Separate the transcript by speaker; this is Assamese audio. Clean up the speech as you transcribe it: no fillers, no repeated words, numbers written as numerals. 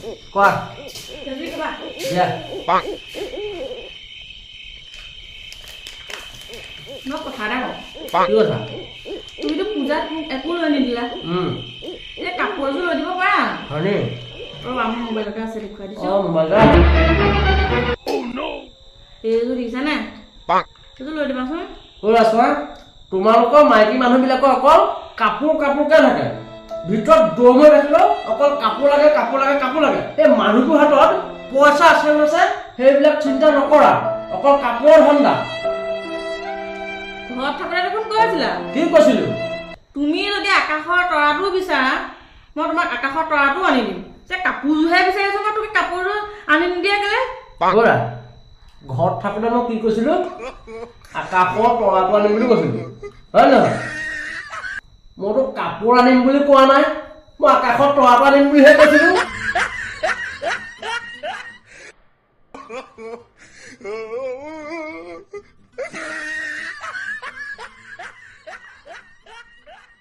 Speaker 1: কোৱা
Speaker 2: জলদি কবা
Speaker 1: দিয়া
Speaker 2: মই কথা এটা কওঁ
Speaker 1: কি কথা
Speaker 2: তুমিতো পূজাত মোক একো লৈ নিদিলা এতিয়া কাপোৰ এযোৰ লৈ দিব পাৰা
Speaker 1: হয়নি
Speaker 2: আৰু আমাৰ মোবাইলতে আছে দেখুৱাই দিছো
Speaker 1: মোবাইলটা
Speaker 2: এইযোৰ দেখিছানে এইযোৰ লৈ দিবাচোন
Speaker 1: চোৱা তোমালোকৰ মাইকী মানুহবিলাকৰ অকল কাপোৰকে থাকে ভিতৰত দম হৈ থাকিলেও অকল কাপোৰ লাগে এই মানুহটোৰ হাতত পইচা আছে নাছে সেইবিলাক চিন্তা নকৰা অকল কাপোৰৰ ধান্দা
Speaker 2: ঘৰত থাকোঁতে দেখোন কৈছিলা
Speaker 1: কি কৈছিলো
Speaker 2: তুমি যদি আকাশৰ তৰাটো বিচাৰা মই তোমাক আকাশৰ তৰাটো আনি দিম যে কাপোৰযোৰহে বিচাৰিছো মই তুমি কাপোৰযোৰ আনি নিদিয়া কেলে
Speaker 1: ঘৰত থাকোঁতে মই কি কৈছিলো আকাশৰ তৰাটো আনিম বুলি কৈছিলো হয় নহয় মইতো কাপোৰ আনিম বুলি কোৱা নাই মই আকাশৰ তৰাটো আনিম বুলিহে কৈছিলো